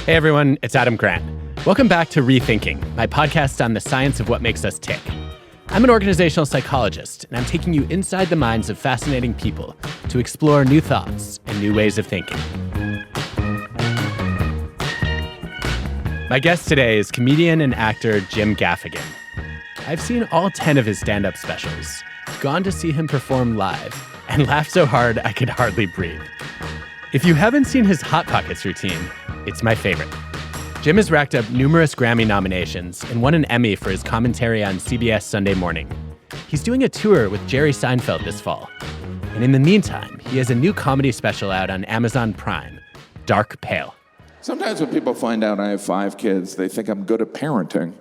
Hey everyone, it's Adam Grant. Welcome back to ReThinking, my podcast on the science of what makes us tick. I'm an organizational psychologist, and I'm taking you inside the minds of fascinating people to explore new thoughts and new ways of thinking. My guest today is comedian and actor Jim Gaffigan. I've seen all 10 of his stand-up specials, gone to see him perform live, and laughed so hard I could hardly breathe. If you haven't seen his Hot Pockets routine, it's my favorite. Jim has racked up numerous Grammy nominations and won an Emmy for his commentary on CBS Sunday Morning. He's doing a tour with Jerry Seinfeld this fall. And in the meantime, he has a new comedy special out on Amazon Prime, Dark Pale. Sometimes when people find out I have 5 kids, they think I'm good at parenting,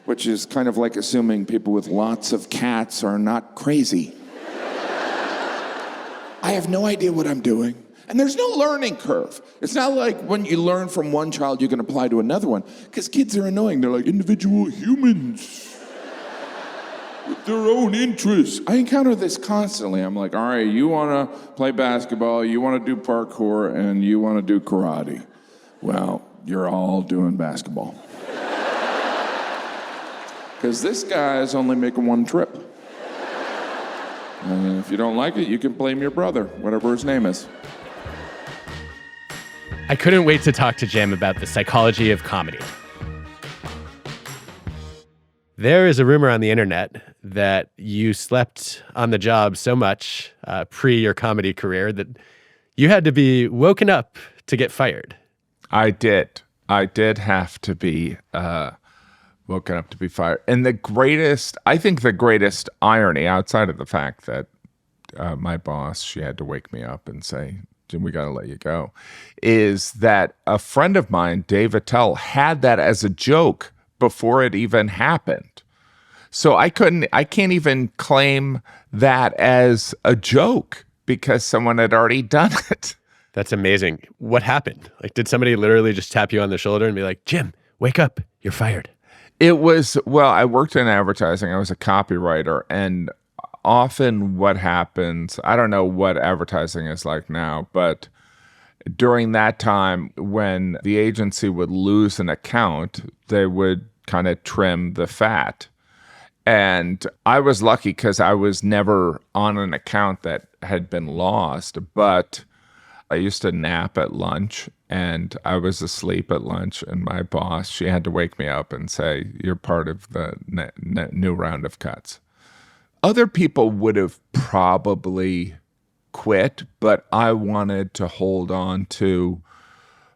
which is kind of like assuming people with lots of cats are not crazy. I have no idea what I'm doing. And there's no learning curve. It's not like when you learn from one child, you can apply to another one. Because kids are annoying. They're like individual humans with their own interests. I encounter this constantly. I'm like, all right, you want to play basketball, you want to do parkour, and you want to do karate. Well, you're all doing basketball. Because this guy is only making one trip. And if you don't like it, you can blame your brother, whatever his name is. I couldn't wait to talk to Jim about the psychology of comedy. There is a rumor on the internet that you slept on the job so much pre your comedy career that you had to be woken up to get fired. I did. I did have to be woken up to be fired. And I think the greatest irony, outside of the fact that my boss, she had to wake me up and say, Jim, we got to let you go, is that a friend of mine, Dave Attell, had that as a joke before it even happened. So I can't even claim that as a joke because someone had already done it. That's amazing. What happened? Like, did somebody literally just tap you on the shoulder and be like, Jim, wake up, you're fired? It was, well, I worked in advertising. I was a copywriter, and often what happens, I don't know what advertising is like now, but during that time when the agency would lose an account, they would kind of trim the fat. And I was lucky because I was never on an account that had been lost, but I used to nap at lunch and I was asleep at lunch, and my boss, she had to wake me up and say, you're part of the new round of cuts. Other people would have probably quit, but I wanted to hold on to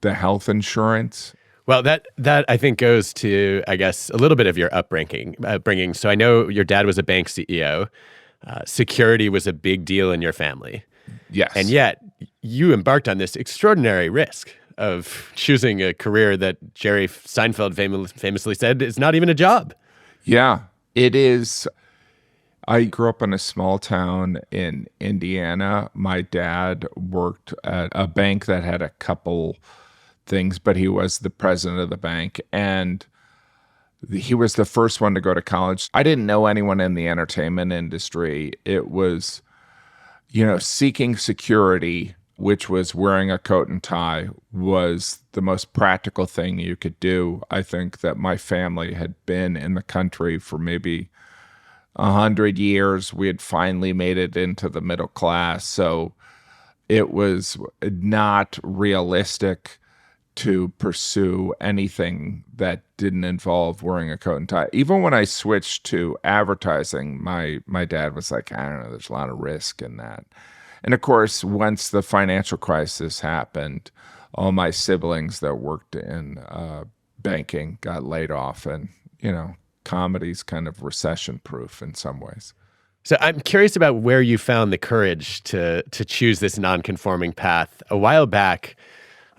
the health insurance. Well, that I think goes to, I guess, a little bit of your upbringing. So I know your dad was a bank CEO. Security was a big deal in your family. Yes. And yet you embarked on this extraordinary risk of choosing a career that Jerry Seinfeld famously said is not even a job. Yeah, it is. I grew up in a small town in Indiana. My dad worked at a bank that had a couple things, but he was the president of the bank, and he was the first one to go to college. I didn't know anyone in the entertainment industry. It was, seeking security, which was wearing a coat and tie, was the most practical thing you could do. I think that my family had been in the country for maybe 100 years. We had finally made it into the middle class. So it was not realistic to pursue anything that didn't involve wearing a coat and tie. Even when I switched to advertising, my dad was like, I don't know, there's a lot of risk in that. And of course, once the financial crisis happened, all my siblings that worked in banking got laid off, and, comedy's kind of recession-proof in some ways. So I'm curious about where you found the courage to choose this non-conforming path. A while back,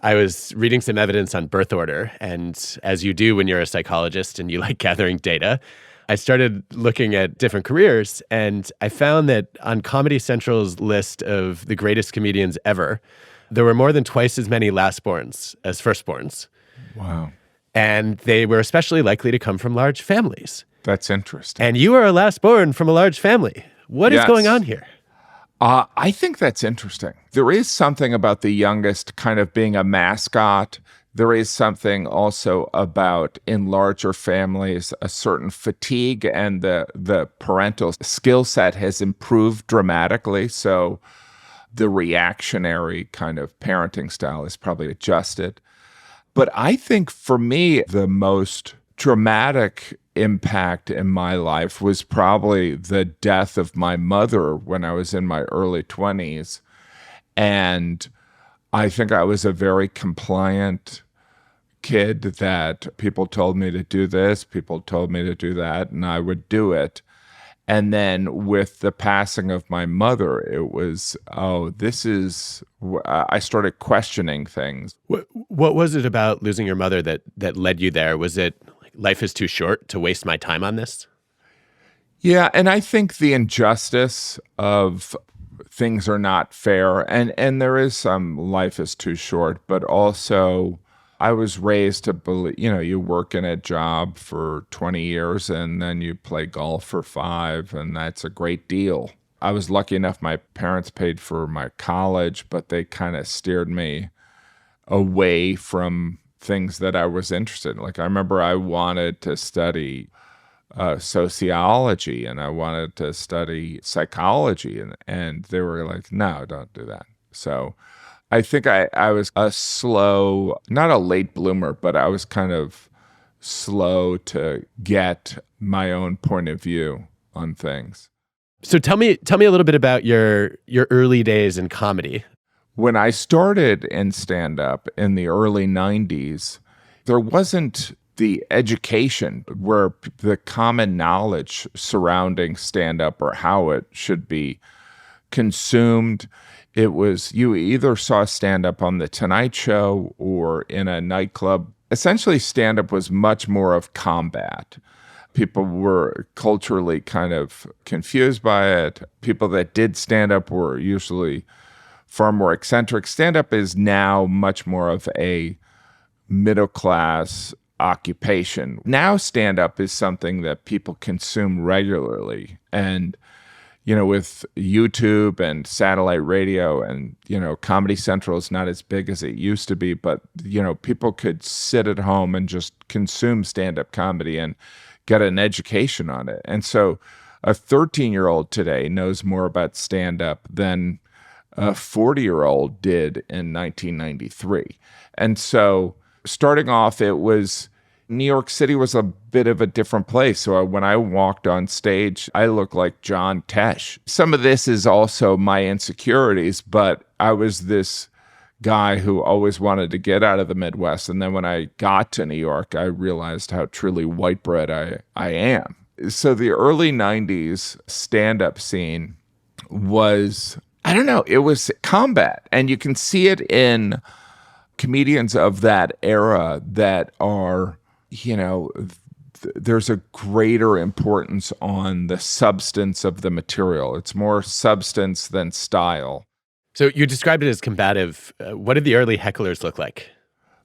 I was reading some evidence on birth order, and as you do when you're a psychologist and you like gathering data, I started looking at different careers, and I found that on Comedy Central's list of the greatest comedians ever, there were more than twice as many Lastborns as firstborns. Wow. And they were especially likely to come from large families. That's interesting. And you are a lastborn from a large family. What is going on here? I think that's interesting. There is something about the youngest kind of being a mascot, there is something also about, in larger families, a certain fatigue, and the parental skill set has improved dramatically. So the reactionary kind of parenting style is probably adjusted. But I think for me, the most dramatic impact in my life was probably the death of my mother when I was in my early 20s. And I think I was a very compliant kid that people told me to do this, people told me to do that, and I would do it. And then with the passing of my mother, it was, I started questioning things. What was it about losing your mother that led you there? Was it like, life is too short to waste my time on this? Yeah, and I think the injustice of things are not fair, and there is some life is too short, but also I was raised to believe, you work in a job for 20 years and then you play golf for 5, and that's a great deal. I was lucky enough, my parents paid for my college, but they kind of steered me away from things that I was interested in. Like, I remember I wanted to study sociology, and I wanted to study psychology, and they were like, no, don't do that. So I think I was a slow, not a late bloomer, but I was kind of slow to get my own point of view on things. So tell me a little bit about your early days in comedy. When I started in stand-up in the early 90s, there wasn't the education where the common knowledge surrounding stand-up or how it should be consumed. It was, you either saw stand-up on The Tonight Show or in a nightclub. Essentially, stand-up was much more of combat. People were culturally kind of confused by it. People that did stand-up were usually far more eccentric. Stand-up is now much more of a middle-class occupation. Now stand-up is something that people consume regularly. And with YouTube and satellite radio and, Comedy Central is not as big as it used to be, but, people could sit at home and just consume stand-up comedy and get an education on it. And so a 13-year-old today knows more about stand-up than a 40-year-old did in 1993. And so starting off, it was New York City was a bit of a different place. So when I walked on stage, I looked like John Tesh. Some of this is also my insecurities, but I was this guy who always wanted to get out of the Midwest. And then when I got to New York, I realized how truly white bread I am. So the early 90s stand-up scene was, I don't know, it was combat. And you can see it in comedians of that era that are, there's a greater importance on the substance of the material. It's more substance than style. So you described it as combative. What did the early hecklers look like?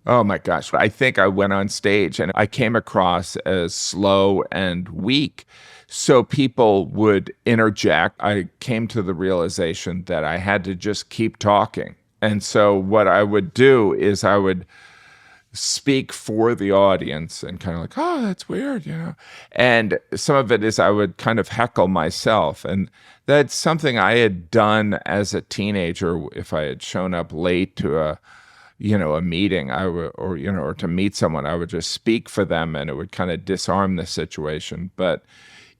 Oh my gosh. I think I went on stage and I came across as slow and weak. So people would interject. I came to the realization that I had to just keep talking. And so what I would do is I would speak for the audience and kind of like, oh, that's weird, And some of it is I would kind of heckle myself. And that's something I had done as a teenager. If I had shown up late to a meeting, I would, or to meet someone, I would just speak for them and it would kind of disarm the situation. But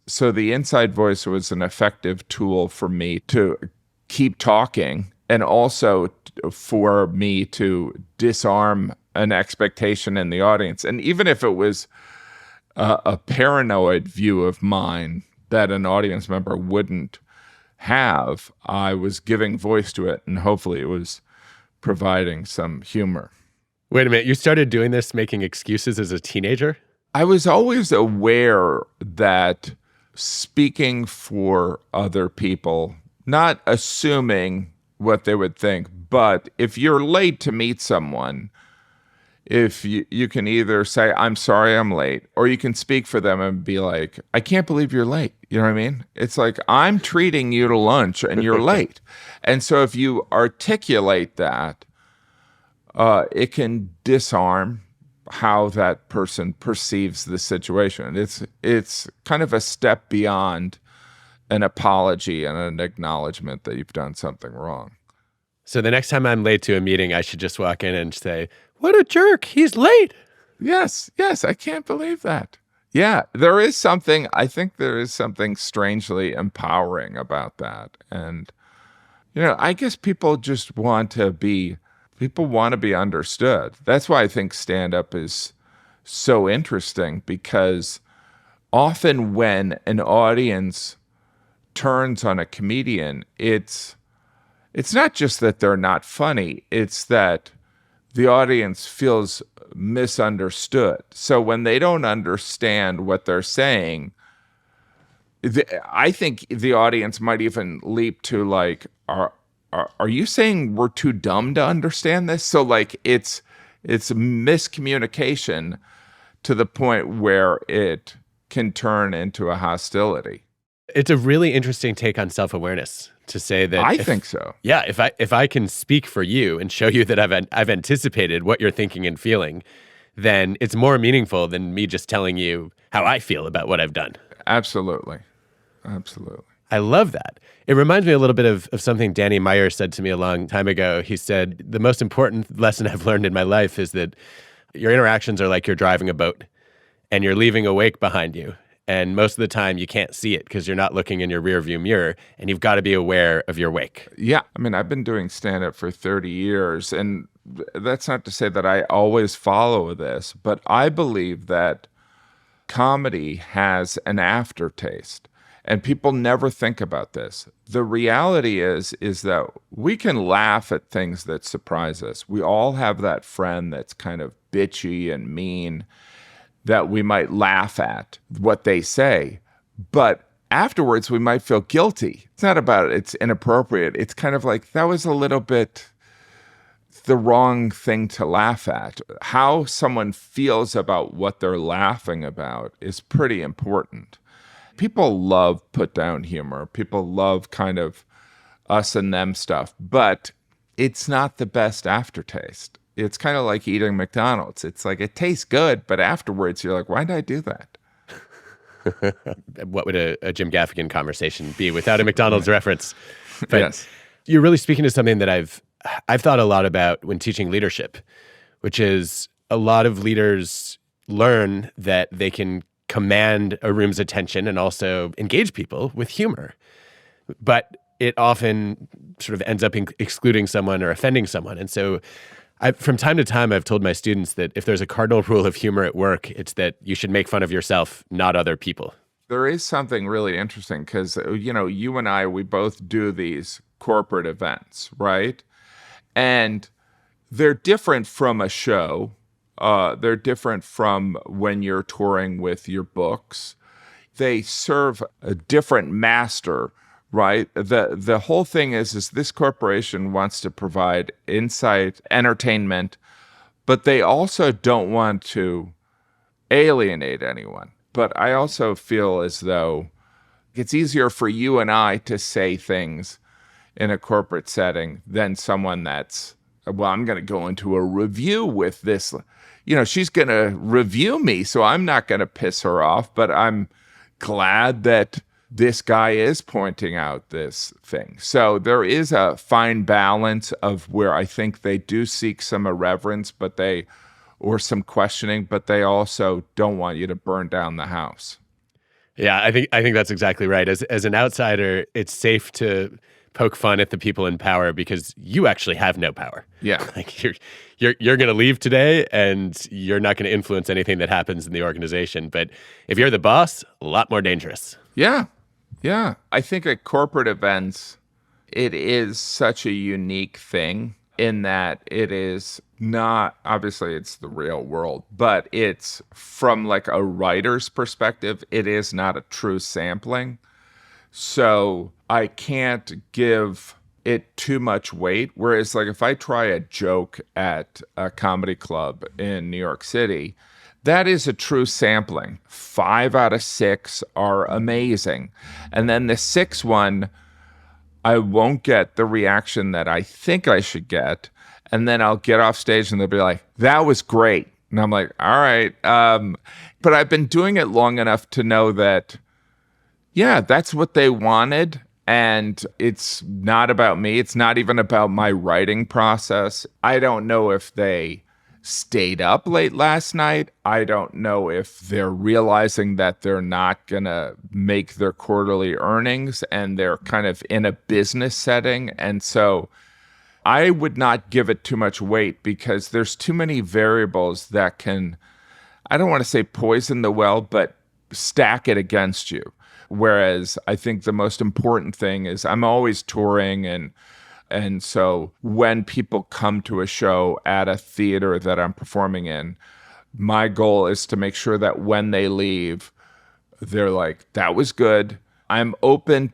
so the inside voice was an effective tool for me to keep talking and also for me to disarm an expectation in the audience. And even if it was a paranoid view of mine that an audience member wouldn't have, I was giving voice to it, and hopefully it was providing some humor. Wait a minute, you started doing this, making excuses as a teenager? I was always aware that speaking for other people, not assuming what they would think, but if you're late to meet someone, if you can either say, I'm sorry I'm late, or you can speak for them and be like, I can't believe you're late. You know what I mean? It's like, I'm treating you to lunch and you're late. And so if you articulate that, it can disarm how that person perceives the situation. It's kind of a step beyond an apology and an acknowledgement that you've done something wrong. So the next time I'm late to a meeting, I should just walk in and say, "What a jerk, he's late." Yes, I can't believe that. Yeah, I think there is something strangely empowering about that. And, I guess people want to be understood. That's why I think stand-up is so interesting, because often when an audience turns on a comedian, it's not just that they're not funny, it's that the audience feels misunderstood. So when they don't understand what they're saying, I think the audience might even leap to like, are you saying we're too dumb to understand this? So like it's miscommunication to the point where it can turn into a hostility. It's a really interesting take on self-awareness to say that. I think so. Yeah, if I can speak for you and show you that I've anticipated what you're thinking and feeling, then it's more meaningful than me just telling you how I feel about what I've done. Absolutely. I love that. It reminds me a little bit of something Danny Meyer said to me a long time ago. He said, the most important lesson I've learned in my life is that your interactions are like you're driving a boat and you're leaving a wake behind you. And most of the time you can't see it because you're not looking in your rearview mirror, and you've got to be aware of your wake. Yeah. I mean, I've been doing stand-up for 30 years, and that's not to say that I always follow this, but I believe that comedy has an aftertaste. And people never think about this. The reality is that we can laugh at things that surprise us. We all have that friend that's kind of bitchy and mean that we might laugh at what they say. But afterwards, we might feel guilty. It's not about it's inappropriate. It's kind of like, that was a little bit the wrong thing to laugh at. How someone feels about what they're laughing about is pretty important. People love put down humor. People love kind of us and them stuff, but it's not the best aftertaste. It's kind of like eating McDonald's. It's like, it tastes good, but afterwards you're like, why did I do that? What would a Jim Gaffigan conversation be without a McDonald's reference? But yes. You're really speaking to something that I've thought a lot about when teaching leadership, which is a lot of leaders learn that they can command a room's attention and also engage people with humor. But it often sort of ends up excluding someone or offending someone. And so from time to time, I've told my students that if there's a cardinal rule of humor at work, it's that you should make fun of yourself, not other people. There is something really interesting because, you and I, we both do these corporate events, right? And they're different from a show. They're different from when you're touring with your books. They serve a different master, right? The whole thing is this corporation wants to provide insight, entertainment, but they also don't want to alienate anyone. But I also feel as though it's easier for you and I to say things in a corporate setting than someone that's, well, I'm going to go into a review with this. She's going to review me, so I'm not going to piss her off, but I'm glad that this guy is pointing out this thing. So there is a fine balance of where I think they do seek some irreverence, or some questioning, but they also don't want you to burn down the house. Yeah, I think that's exactly right. As an outsider, it's safe to poke fun at the people in power because you actually have no power. Yeah. Like you're going to leave today and you're not going to influence anything that happens in the organization. But if you're the boss, a lot more dangerous. Yeah. Yeah. I think at corporate events, it is such a unique thing in that it is not, obviously it's the real world, but it's from like a writer's perspective, it is not a true sampling. So I can't give it too much weight. Whereas like if I try a joke at a comedy club in New York City, that is a true sampling. 5 out of 6 are amazing. And then the 6th one, I won't get the reaction that I think I should get. And then I'll get off stage and they'll be like, that was great. And I'm like, all right. But I've been doing it long enough to know that, yeah, that's what they wanted. And it's not about me. It's not even about my writing process. I don't know if they stayed up late last night. I don't know if they're realizing that they're not going to make their quarterly earnings and they're kind of in a business setting. And so I would not give it too much weight because there's too many variables that can, I don't want to say poison the well, but stack it against you. Whereas I think the most important thing is I'm always touring, and so when people come to a show at a theater that I'm performing in, my goal is to make sure that when they leave, they're like, that was good. I'm open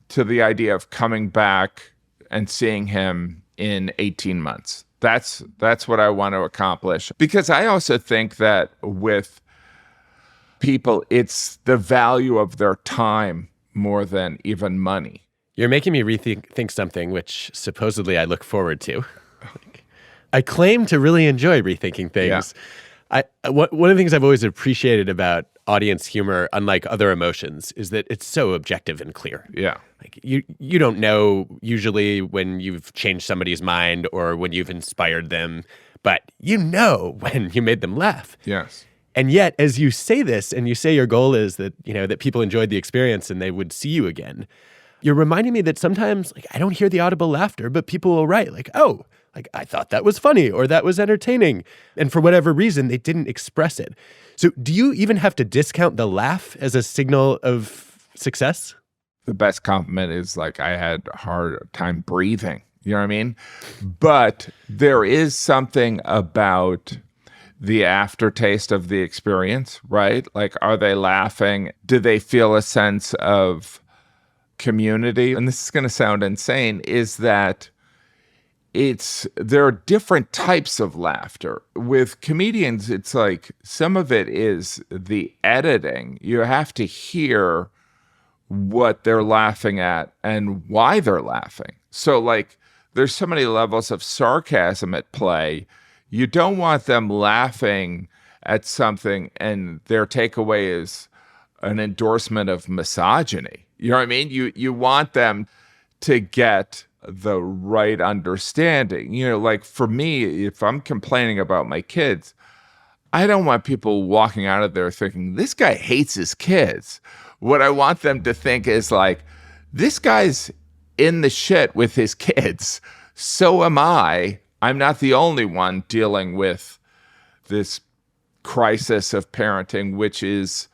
to the idea of coming back and seeing him in 18 months. That's what I want to accomplish. Because I also think that with people, it's the value of their time more than even money. You're making me rethink something which supposedly I look forward to. I claim to really enjoy rethinking things. Yeah. One of the things I've always appreciated about audience humor, unlike other emotions, is that it's so objective and clear. Yeah. Like you don't know usually when you've changed somebody's mind or when you've inspired them, but you know when you made them laugh. Yes. And yet, as you say this, and you say your goal is that, that people enjoyed the experience and they would see you again, you're reminding me that sometimes, I don't hear the audible laughter, but people will write, I thought that was funny or that was entertaining. And for whatever reason, they didn't express it. So do you even have to discount the laugh as a signal of success? The best compliment is I had a hard time breathing. You know what I mean? But there is something about the aftertaste of the experience, right? Are they laughing? Do they feel a sense of community? And this is going to sound insane, is that there are different types of laughter. With comedians, it's some of it is the editing. You have to hear what they're laughing at and why they're laughing. So there's so many levels of sarcasm at play. You don't want them laughing at something and their takeaway is an endorsement of misogyny. You know what I mean? You want them to get the right understanding. For me, if I'm complaining about my kids, I don't want people walking out of there thinking, this guy hates his kids. What I want them to think is this guy's in the shit with his kids. So am I. I'm not the only one dealing with this crisis of parenting, which is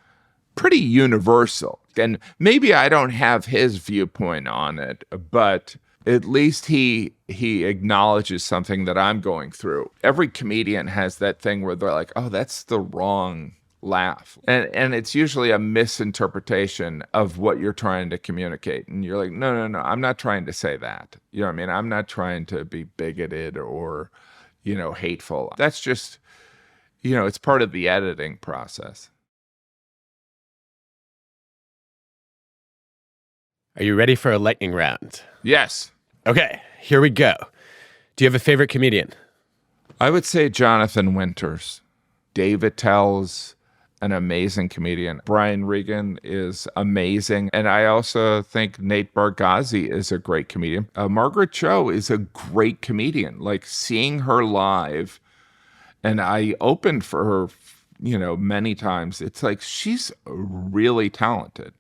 pretty universal. And maybe I don't have his viewpoint on it, but at least he acknowledges something that I'm going through. Every comedian has that thing where they're like, oh, that's the wrong laugh. And it's usually a misinterpretation of what you're trying to communicate. And you're like, no, I'm not trying to say that. You know what I mean? I'm not trying to be bigoted or, hateful. That's just, it's part of the editing process. Are you ready for a lightning round? Yes. Okay, here we go. Do you have a favorite comedian? I would say Jonathan Winters. Dave Attell's an amazing comedian. Brian Regan is amazing. And I also think Nate Bargatze is a great comedian. Margaret Cho is a great comedian. Seeing her live, and I opened for her, many times. It's she's really talented.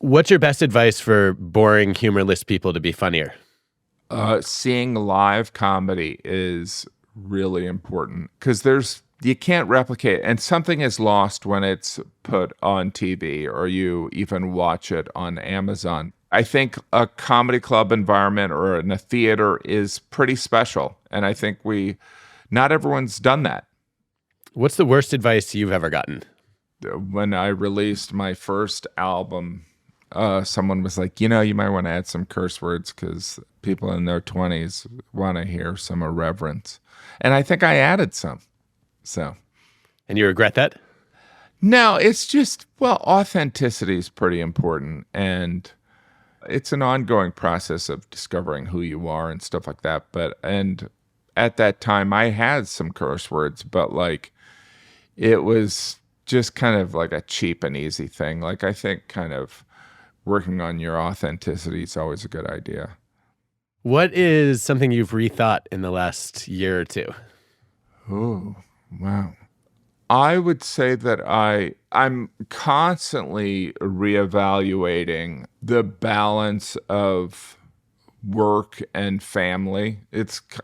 What's your best advice for boring, humorless people to be funnier? Seeing live comedy is really important because you can't replicate, and something is lost when it's put on TV or you even watch it on Amazon. I think a comedy club environment or in a theater is pretty special, and I think not everyone's done that. What's the worst advice you've ever gotten? When I released my first album, someone was like, you might want to add some curse words because people in their 20s want to hear some irreverence. And I think I added some. So. And you regret that? No, it's just, authenticity is pretty important. And it's an ongoing process of discovering who you are and stuff like that. And at that time I had some curse words, but like it was just kind of like a cheap and easy thing. Like I think kind of working on your authenticity is always a good idea. What is something you've rethought in the last year or two? Oh, wow. I would say that I'm constantly reevaluating the balance of work and family.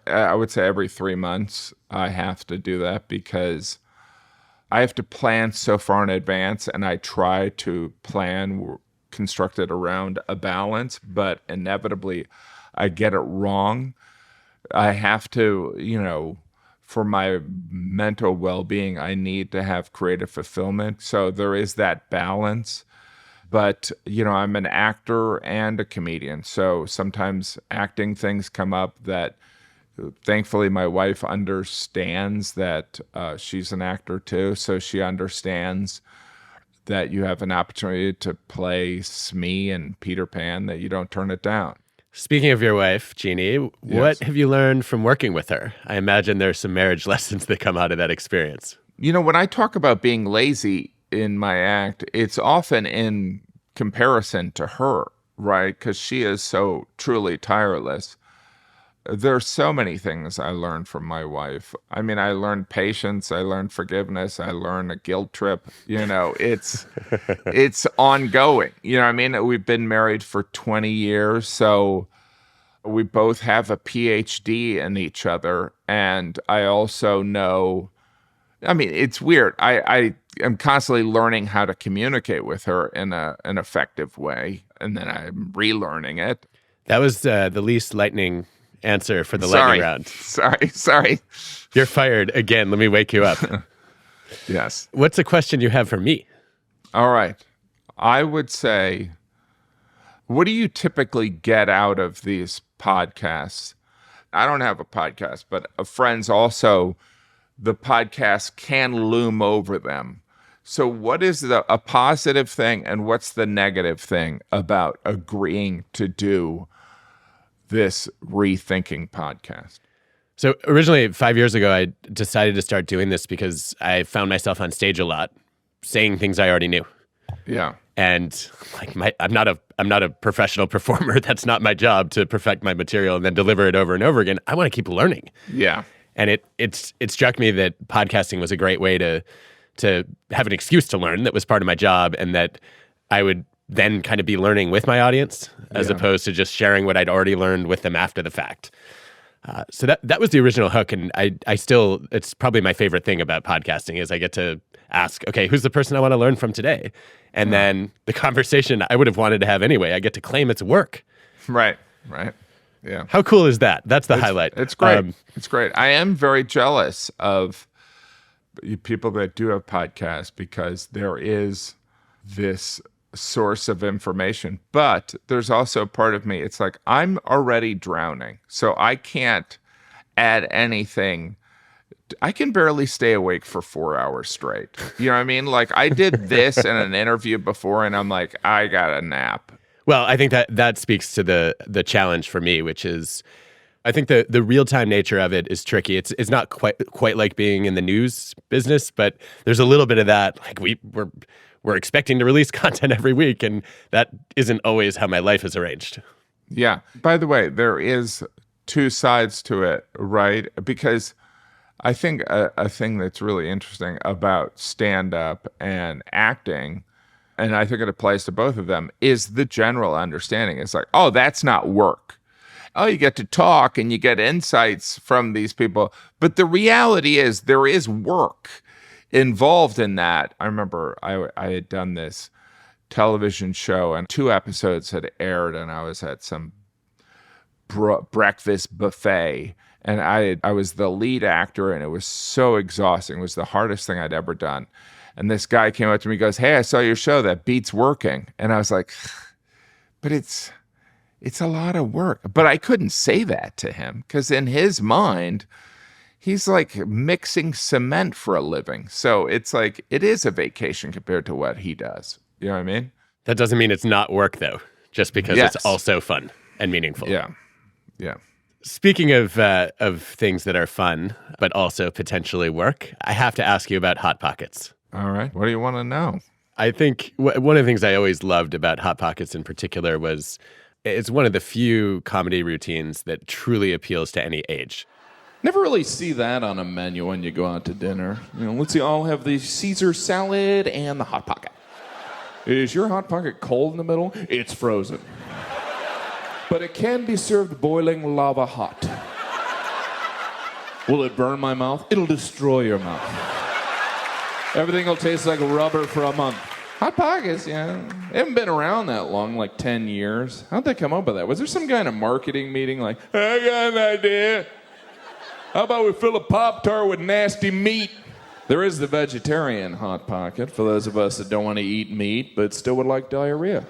I would say every 3 months I have to do that because I have to plan so far in advance, and I try to plan constructed around a balance, but inevitably I get it wrong. I have to, for my mental well-being, I need to have creative fulfillment. So there is that balance. But, I'm an actor and a comedian. So sometimes acting things come up that thankfully my wife understands that she's an actor too. So she understands that you have an opportunity to play Smee and Peter Pan, that you don't turn it down. Speaking of your wife, Jeannie, what Yes. have you learned from working with her? I imagine there's some marriage lessons that come out of that experience. When I talk about being lazy in my act, it's often in comparison to her, right? Because she is so truly tireless. There's so many things I learned from my wife. I mean, I learned patience, I learned forgiveness, I learned a guilt trip. It's ongoing. I mean? We've been married for 20 years, so we both have a PhD in each other. And I also know, I mean, it's weird. I am constantly learning how to communicate with her in an effective way, and then I'm relearning it. That was the least lightning answer for the lightning round. Sorry. You're fired again. Let me wake you up. Yes. What's a question you have for me? All right. I would say, what do you typically get out of these podcasts? I don't have a podcast, but friends also, the podcast can loom over them. So what is a positive thing and what's the negative thing about agreeing to do this ReThinking podcast? So originally, 5 years ago, I decided to start doing this because I found myself on stage a lot, saying things I already knew. Yeah. And I'm not a professional performer. That's not my job, to perfect my material and then deliver it over and over again. I want to keep learning. Yeah. And it struck me that podcasting was a great way to have an excuse to learn that was part of my job, and that I would then kind of be learning with my audience as opposed to just sharing what I'd already learned with them after the fact. So that was the original hook, and I still, it's probably my favorite thing about podcasting is I get to ask, okay, who's the person I want to learn from today? And then the conversation I would have wanted to have anyway, I get to claim it's work. Right. Yeah. How cool is that? That's the highlight. It's great. It's great. I am very jealous of people that do have podcasts because there is this source of information, but there's also part of me, it's like I'm already drowning, so I can't add anything. I can barely stay awake for 4 hours straight. You know what I mean? Like I did this in an interview before and I'm like, I got a nap. Well, I think that speaks to the challenge for me, which is, I think the real-time nature of it is tricky. It's not quite like being in the news business, but there's a little bit of that. Like we're expecting to release content every week, and that isn't always how my life is arranged. Yeah. By the way, there is two sides to it, right? Because I think a thing that's really interesting about stand-up and acting, and I think it applies to both of them, is the general understanding. It's like, oh, that's not work. Oh, you get to talk and you get insights from these people. But the reality is there is work involved in that. I remember I had done this television show and 2 episodes had aired, and I was at some breakfast buffet, and I was the lead actor, and it was so exhausting. It was the hardest thing I'd ever done. And this guy came up to me and goes, "Hey, I saw your show. That beats working." And I was like, but it's a lot of work. But I couldn't say that to him because in his mind, he's like mixing cement for a living. So it's like, it is a vacation compared to what he does. You know what I mean? That doesn't mean it's not work, though, just because Yes. it's also fun and meaningful. Yeah. Speaking of things that are fun, but also potentially work, I have to ask you about Hot Pockets. All right. What do you want to know? I think one of the things I always loved about Hot Pockets in particular was it's one of the few comedy routines that truly appeals to any age. Never really see that on a menu when you go out to dinner. Let's see, I'll have the Caesar salad and the Hot Pocket. Is your Hot Pocket cold in the middle? It's frozen. But it can be served boiling lava hot. Will it burn my mouth? It'll destroy your mouth. Everything will taste like rubber for a month. Hot Pockets, yeah. They haven't been around that long, like 10 years. How'd they come up with that? Was there some kind of marketing meeting like, I got an idea. How about we fill a Pop-Tart with nasty meat? There is the vegetarian Hot Pocket for those of us that don't want to eat meat but still would like diarrhea.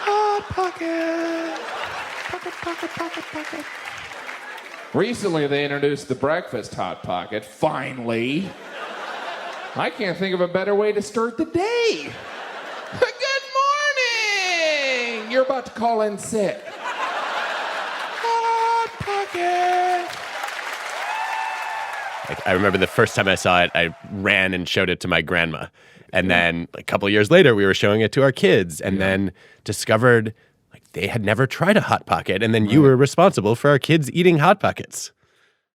Hot Pocket. Pocket, pocket, pocket, pocket. Recently, they introduced the breakfast Hot Pocket. Finally. I can't think of a better way to start the day. Good morning. You're about to call in sick. Hot Pocket. I remember the first time I saw it, I ran and showed it to my grandma. And then a couple of years later, we were showing it to our kids and then discovered they had never tried a Hot Pocket. And then you were responsible for our kids eating Hot Pockets.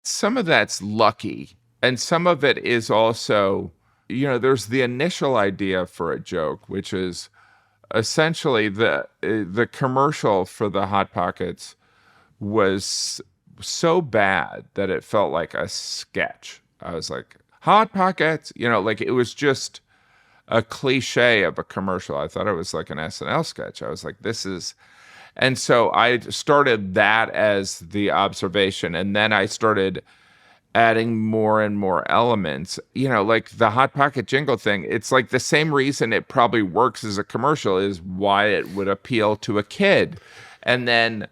Some of that's lucky. And some of it is also, there's the initial idea for a joke, which is essentially the commercial for the Hot Pockets was so bad that it felt like a sketch. I was like, Hot Pockets, it was just a cliche of a commercial. I thought it was like an SNL sketch. I was like, this is... And so I started that as the observation, and then I started adding more and more elements. Like the Hot Pocket jingle thing, it's like the same reason it probably works as a commercial is why it would appeal to a kid. And then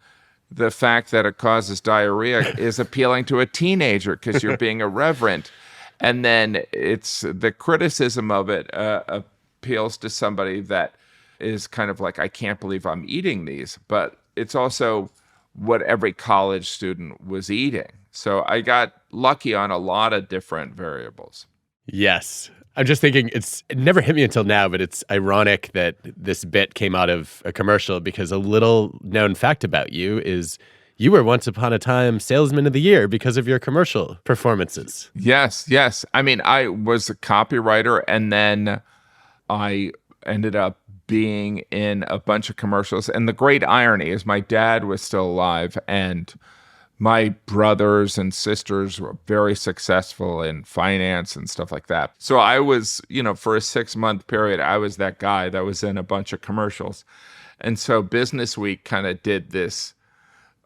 the fact that it causes diarrhea is appealing to a teenager because you're being irreverent. And then it's the criticism of it appeals to somebody that is kind of like, I can't believe I'm eating these. But it's also what every college student was eating. So I got lucky on a lot of different variables. Yes. I'm just thinking it never hit me until now, but it's ironic that this bit came out of a commercial because a little known fact about you is you were once upon a time Salesman of the Year because of your commercial performances. Yes. I mean, I was a copywriter and then I ended up being in a bunch of commercials. And the great irony is my dad was still alive and my brothers and sisters were very successful in finance and stuff like that. So I was, for a 6-month period, I was that guy that was in a bunch of commercials. And so Business Week kind of did this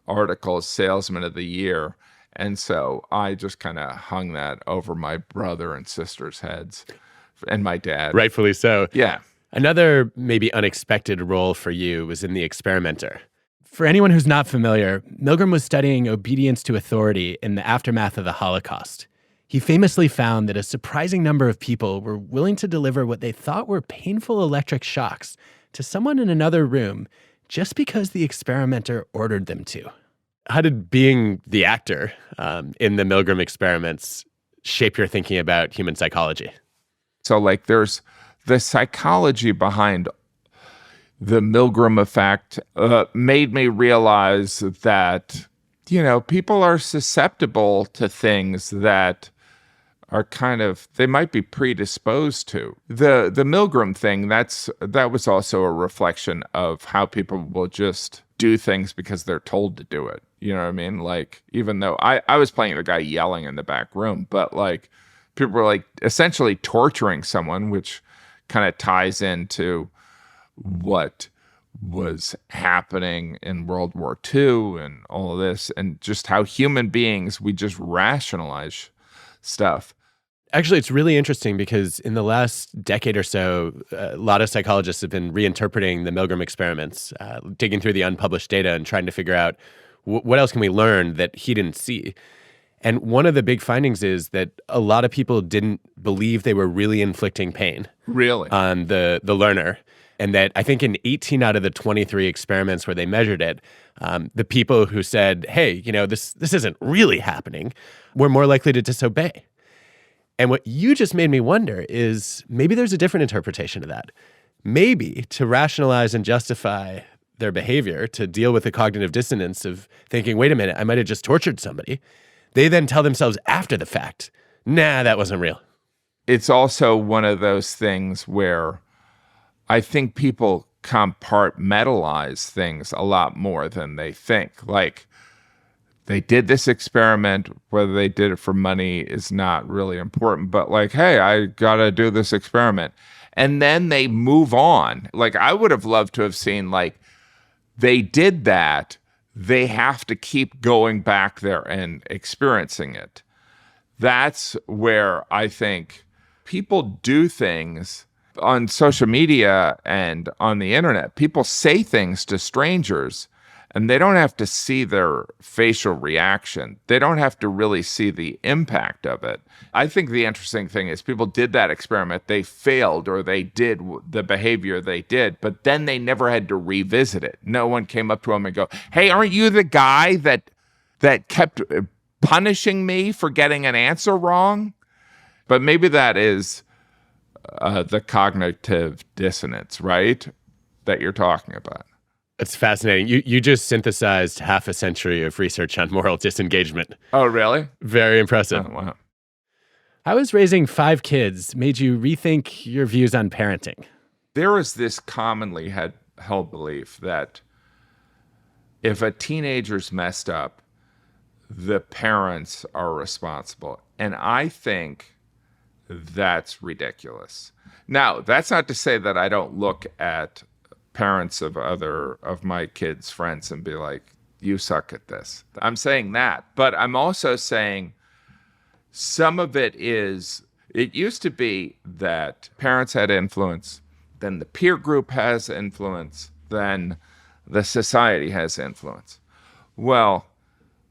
article, Salesman of the Year. And so I just kind of hung that over my brother and sister's heads and my dad. Rightfully so. Yeah. Another maybe unexpected role for you was in The Experimenter. For anyone who's not familiar, Milgram was studying obedience to authority in the aftermath of the Holocaust. He famously found that a surprising number of people were willing to deliver what they thought were painful electric shocks to someone in another room just because the experimenter ordered them to. How did being the actor in the Milgram experiments shape your thinking about human psychology? So there's the psychology behind the Milgram effect made me realize that, people are susceptible to things that are they might be predisposed to. The Milgram thing, that was also a reflection of how people will just do things because they're told to do it. You know what I mean? Even though I was playing the guy yelling in the back room, but people were essentially torturing someone, which kind of ties into what was happening in World War II and all of this, and just how human beings, we just rationalize stuff. Actually, it's really interesting because in the last decade or so, a lot of psychologists have been reinterpreting the Milgram experiments, digging through the unpublished data and trying to figure out what else can we learn that he didn't see. And one of the big findings is that a lot of people didn't believe they were really inflicting pain Really? on the learner. And that I think in 18 out of the 23 experiments where they measured it, the people who said, hey, this isn't really happening, were more likely to disobey. And what you just made me wonder is maybe there's a different interpretation of that. Maybe to rationalize and justify their behavior, to deal with the cognitive dissonance of thinking, wait a minute, I might have just tortured somebody, they then tell themselves after the fact, nah, that wasn't real. It's also one of those things where I think people compartmentalize things a lot more than they think. Like, they did this experiment, whether they did it for money is not really important, but like, hey, I gotta do this experiment. And then they move on. Like, I would have loved to have seen, like, they did that, they have to keep going back there and experiencing it. That's where I think people do things on social media and on the internet. People say things to strangers and they don't have to see their facial reaction. They don't have to really see the impact of it. I think the interesting thing is people did that experiment, they failed, or they did the behavior they did, but then they never had to revisit it. No one came up to them and go, hey, aren't you the guy that kept punishing me for getting an answer wrong? But maybe that is the cognitive dissonance, right? That you're talking about. It's fascinating. You just synthesized half a century of research on moral disengagement. Oh, really? Very impressive. Oh, wow. How has raising 5 kids made you rethink your views on parenting? There is this commonly held belief that if a teenager's messed up, the parents are responsible. And I think that's ridiculous. Now, that's not to say that I don't look at parents of my kids' friends and be like, you suck at this. I'm saying that. But I'm also saying some of it used to be that parents had influence, then the peer group has influence, then the society has influence. Well,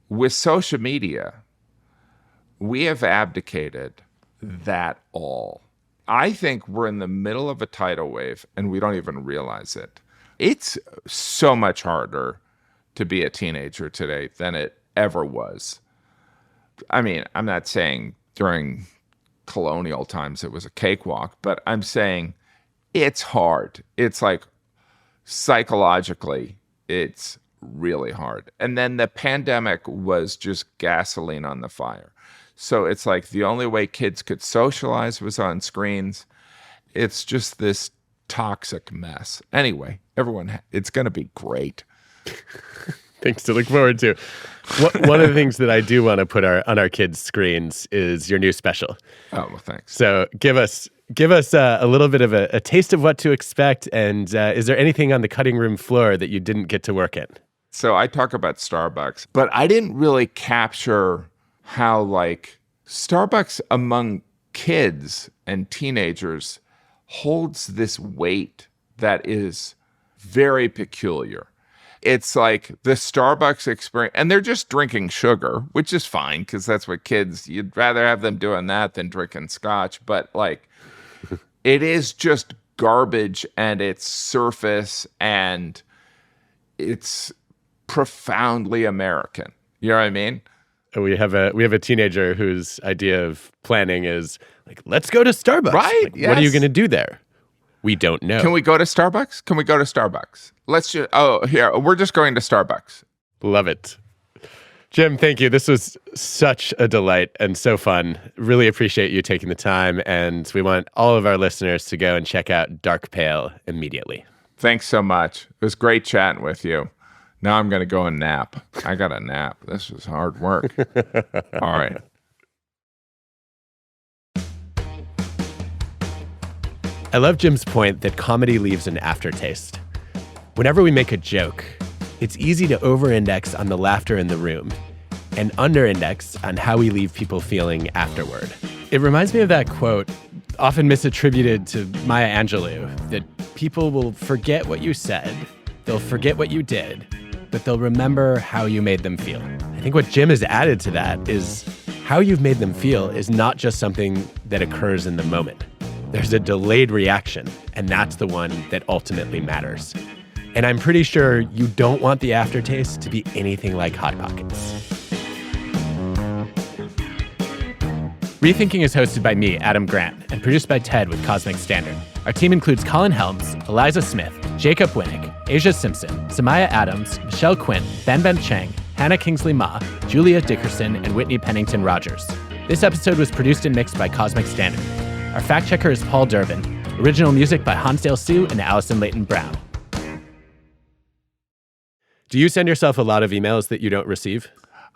with social media, we have abdicated that all. I think we're in the middle of a tidal wave and we don't even realize it. It's so much harder to be a teenager today than it ever was. I mean, I'm not saying during colonial times it was a cakewalk, but I'm saying it's hard. It's like psychologically, it's really hard. And then the pandemic was just gasoline on the fire. So it's like the only way kids could socialize was on screens. It's just this toxic mess. Anyway, everyone, it's going to be great. Things to look forward to. One of the things that I do want to put on our kids' screens is your new special. Oh, well, thanks. So give us a little bit of a taste of what to expect. And is there anything on the cutting room floor that you didn't get to work in? So I talk about Starbucks, but I didn't really capture how, like, Starbucks among kids and teenagers holds this weight that is very peculiar. It's like the Starbucks experience, and they're just drinking sugar, which is fine because that's what kids, you'd rather have them doing that than drinking scotch. But like, it is just garbage and it's surface and it's profoundly American. You know what I mean? We have a teenager whose idea of planning is like, let's go to Starbucks. Right. Like, yes. What are you going to do there? We don't know. Can we go to Starbucks? Let's just, here, we're just going to Starbucks. Love it. Jim, thank you. This was such a delight and so fun. Really appreciate you taking the time. And we want all of our listeners to go and check out Dark Pale immediately. Thanks so much. It was great chatting with you. Now I'm going to go and nap. I got to nap. This was hard work. All right. I love Jim's point that comedy leaves an aftertaste. Whenever we make a joke, it's easy to over-index on the laughter in the room and under-index on how we leave people feeling afterward. It reminds me of that quote, often misattributed to Maya Angelou, that people will forget what you said, they'll forget what you did, but they'll remember how you made them feel. I think what Jim has added to that is how you've made them feel is not just something that occurs in the moment. there's a delayed reaction, and that's the one that ultimately matters. And I'm pretty sure you don't want the aftertaste to be anything like Hot Pockets. ReThinking is hosted by me, Adam Grant, and produced by Ted with Cosmic Standard. Our team includes Colin Helms, Eliza Smith, Jacob Winnick, Asia Simpson, Samaya Adams, Michelle Quinn, Ben Chang, Hannah Kingsley Ma, Julia Dickerson, and Whitney Pennington Rogers. This episode was produced and mixed by Cosmic Standard. Our fact checker is Paul Durbin. Original music by Hansdale Sue and Allison Leighton Brown. Do you send yourself a lot of emails that you don't receive?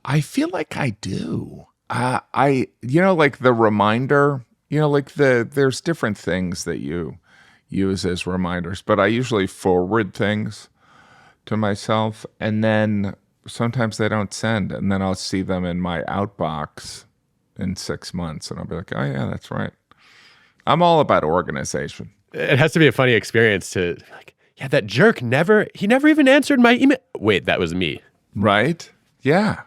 I feel like I do. Like the reminder, there's different things that you use as reminders, but I usually forward things to myself, and then sometimes they don't send, and then I'll see them in my outbox in 6 months, and I'll be like, oh yeah, that's right. I'm all about organization. It has to be a funny experience to like, yeah, that jerk never even answered my email. Wait, that was me. Right? Yeah.